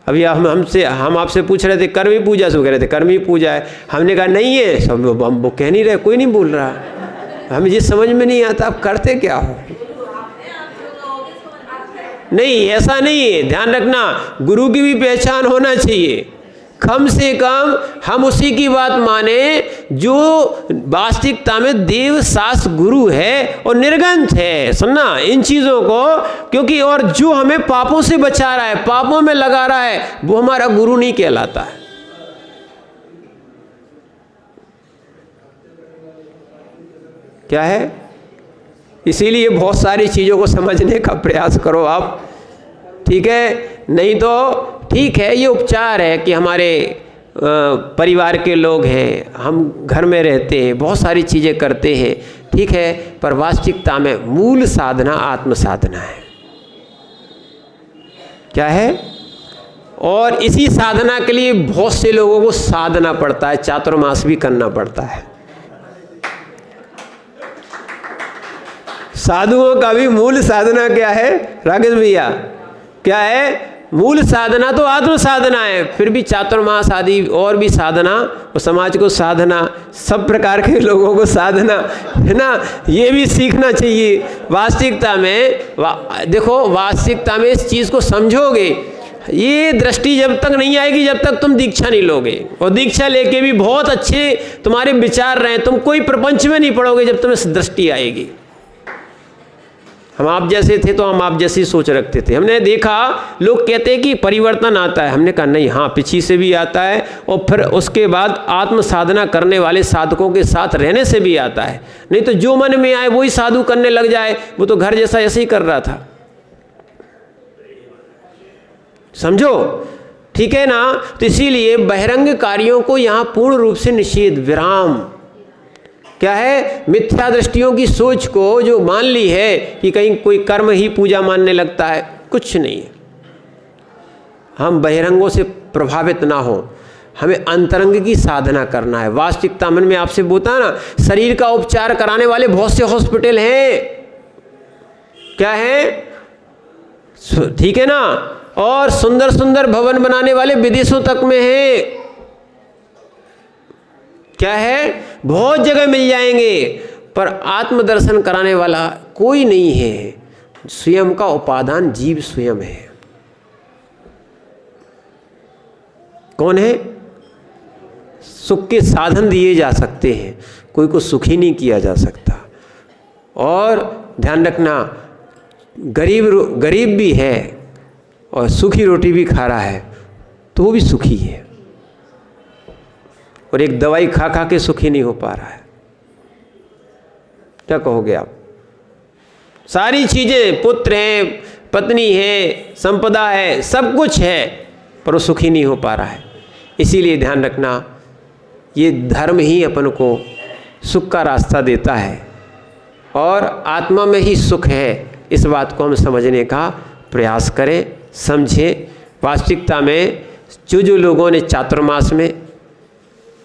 अभी हम आपसे पूछ रहे थे कर्म ही पूजा से, वो कह रहे थे कर्म ही पूजा है। हमने कहा नहीं है, सब वो कह नहीं रहे, कोई नहीं बोल रहा। हमें जिस समझ में नहीं आता आप करते क्या हो। नहीं, ऐसा नहीं है, ध्यान रखना, गुरु की भी पहचान होना चाहिए। कम से कम हम उसी की बात माने जो वास्तविकता में देव सास गुरु है और निर्गंथ है। सुनना इन चीज़ों को, क्योंकि और जो हमें पापों से बचा रहा है, पापों में लगा रहा है, वो हमारा गुरु नहीं कहलाता है। क्या है? इसीलिए बहुत सारी चीज़ों को समझने का प्रयास करो आप, ठीक है? नहीं तो ठीक है, ये उपचार है कि हमारे परिवार के लोग हैं, हम घर में रहते हैं, बहुत सारी चीज़ें करते हैं, ठीक है, पर वास्तविकता में मूल साधना आत्म साधना है। क्या है? और इसी साधना के लिए बहुत से लोगों को साधना पड़ता है, चातुर्मास भी करना पड़ता है। साधुओं का भी मूल साधना क्या है राकेश भैया? क्या है? मूल साधना तो आत्म साधना है, फिर भी चातुर्मास आदि और भी साधना, और समाज को साधना, सब प्रकार के लोगों को साधना, है ना? ये भी सीखना चाहिए। वास्तविकता में देखो, वास्तविकता में इस चीज़ को समझोगे, ये दृष्टि जब तक नहीं आएगी जब तक तुम दीक्षा नहीं लोगे, और दीक्षा लेके भी बहुत अच्छे तुम्हारे विचार रहे, तुम कोई प्रपंच में नहीं पड़ोगे जब तुम्हें दृष्टि आएगी। हम आप जैसे थे तो हम आप जैसी सोच रखते थे। हमने देखा लोग कहते हैं कि परिवर्तन आता है, हमने कहा नहीं, हाँ पीछे से भी आता है, और फिर उसके बाद आत्म साधना करने वाले साधकों के साथ रहने से भी आता है। नहीं तो जो मन में आए वही साधु करने लग जाए, वो तो घर जैसा ऐसे ही कर रहा था। समझो, ठीक है ना? तो इसीलिए बहिरंग कार्यों को यहाँ पूर्ण रूप से निषेध, विराम। क्या है? मिथ्या दृष्टियों की सोच को जो मान ली है कि कहीं कोई कर्म ही पूजा मानने लगता है, कुछ नहीं है। हम बहिरंगों से प्रभावित ना हो, हमें अंतरंग की साधना करना है। वास्तविकता मन में आपसे बोलता ना, शरीर का उपचार कराने वाले बहुत से हॉस्पिटल हैं, क्या है? ठीक है ना? और सुंदर सुंदर भवन बनाने वाले विदेशों तक में हैं, क्या है, बहुत जगह मिल जाएंगे, पर आत्मदर्शन कराने वाला कोई नहीं है। स्वयं का उपादान जीव स्वयं है। कौन है? सुख के साधन दिए जा सकते हैं, कोई को सुखी नहीं किया जा सकता। और ध्यान रखना, गरीब भी है और सूखी रोटी भी खा रहा है तो वो भी सुखी है, और एक दवाई खा खा के सुखी नहीं हो पा रहा है। क्या कहोगे आप? सारी चीज़ें, पुत्र है, पत्नी है, संपदा है, सब कुछ है, पर वो सुखी नहीं हो पा रहा है। इसीलिए ध्यान रखना, ये धर्म ही अपन को सुख का रास्ता देता है, और आत्मा में ही सुख है। इस बात को हम समझने का प्रयास करें, समझें। वास्तविकता में जो लोगों ने चातुर्मास में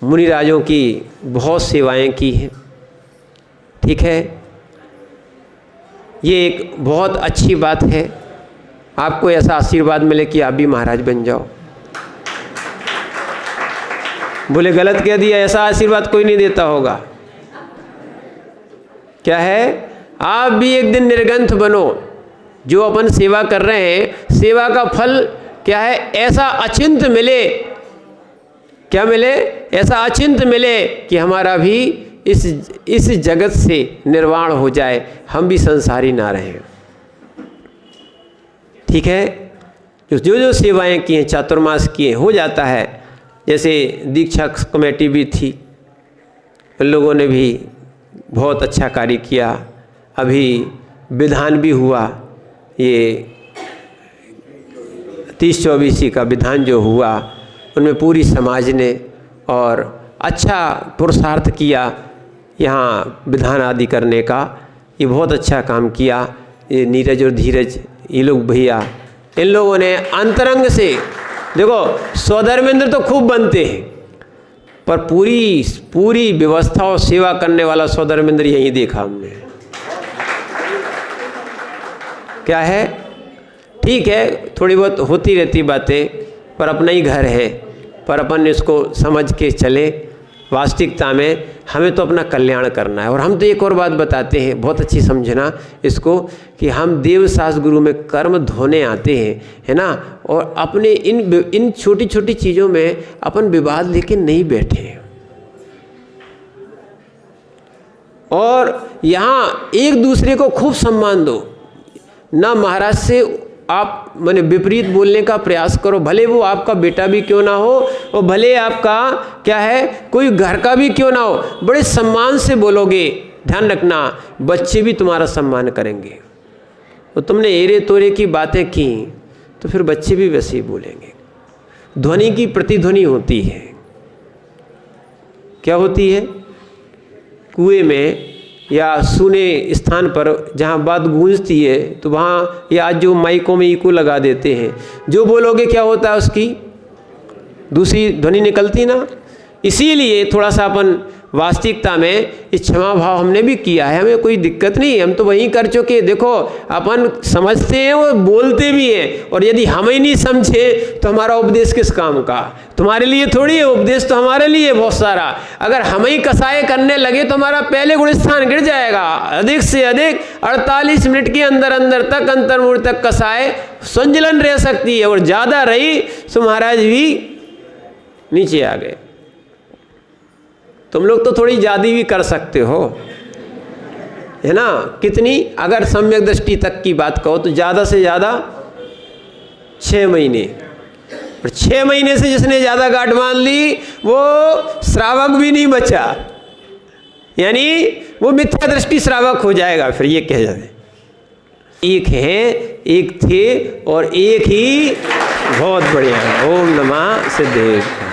मुनिराजों की बहुत सेवाएं की हैं, ठीक है, ये एक बहुत अच्छी बात है। आपको ऐसा आशीर्वाद मिले कि आप भी महाराज बन जाओ। बोले गलत कह दिया, ऐसा आशीर्वाद कोई नहीं देता होगा। क्या है, आप भी एक दिन निर्ग्रंथ बनो। जो अपन सेवा कर रहे हैं, सेवा का फल क्या है, ऐसा अचिंत मिले। क्या मिले? ऐसा अचिंत मिले कि हमारा भी इस जगत से निर्वाण हो जाए, हम भी संसारी ना रहें। ठीक है, जो सेवाएं की हैं, चातुर्मास किए, हो जाता है। जैसे दीक्षा कमेटी भी थी, उन लोगों ने भी बहुत अच्छा कार्य किया। अभी विधान भी हुआ, ये 30-24 का विधान जो हुआ, उनमें पूरी समाज ने और अच्छा पुरुषार्थ किया यहाँ विधान आदि करने का। ये बहुत अच्छा काम किया। ये नीरज और धीरज, ये लोग भैया, इन लोगों ने अंतरंग से, देखो स्वधर्मेंद्र तो खूब बनते हैं, पर पूरी व्यवस्था और सेवा करने वाला स्वधर्मेंद्र यहीं देखा हमने। क्या है, ठीक है, थोड़ी बहुत होती रहती बातें, पर अपना ही घर है, पर अपन इसको समझ के चले। वास्तविकता में हमें तो अपना कल्याण करना है। और हम तो एक और बात बताते हैं, बहुत अच्छी समझना इसको, कि हम देवशास्त्र गुरु में कर्म धोने आते हैं, है ना, और अपने इन छोटी छोटी चीज़ों में अपन विवाद लेके नहीं बैठे। और यहाँ एक दूसरे को खूब सम्मान दो ना। महाराज से आप माने विपरीत बोलने का प्रयास करो, भले वो आपका बेटा भी क्यों ना हो, और भले आपका क्या है कोई घर का भी क्यों ना हो, बड़े सम्मान से बोलोगे। ध्यान रखना, बच्चे भी तुम्हारा सम्मान करेंगे। तो तुमने एरे तोरे की बातें की तो फिर बच्चे भी वैसे ही बोलेंगे। ध्वनि की प्रतिध्वनि होती है। क्या होती है? कुएं में या सुने स्थान पर जहाँ बात गूंजती है, तो वहाँ या जो माइकों में इको लगा देते हैं, जो बोलोगे क्या होता है, उसकी दूसरी ध्वनि निकलती ना। इसीलिए थोड़ा सा अपन वास्तविकता में इस क्षमा भाव हमने भी किया है, हमें कोई दिक्कत नहीं, हम तो वहीं कर चुके। देखो अपन समझते हैं और बोलते भी हैं, और यदि हम ही नहीं समझे तो हमारा उपदेश किस काम का? तुम्हारे लिए थोड़ी है उपदेश, तो हमारे लिए बहुत सारा। अगर हम ही कसाय करने लगे तो हमारा पहले गुणस्थान गिर जाएगा। अधिक से अधिक 48 मिनट के अंदर अंदर तक अंतर्मुड़ तक कसाय संजलन रह सकती है, और ज़्यादा रही तो महाराज भी नीचे आ गए। तुम लोग तो थोड़ी ज़्यादा भी कर सकते हो, है ना। कितनी? अगर सम्यक दृष्टि तक की बात कहो तो ज़्यादा से ज़्यादा 6 महीने। और 6 महीने से जिसने ज़्यादा गांठ बांध ली वो श्रावक भी नहीं बचा, यानी वो मिथ्या दृष्टि श्रावक हो जाएगा। फिर ये कह जाते एक है, एक थे और एक ही बहुत बढ़िया। ओम नमः सिद्धेश्वर।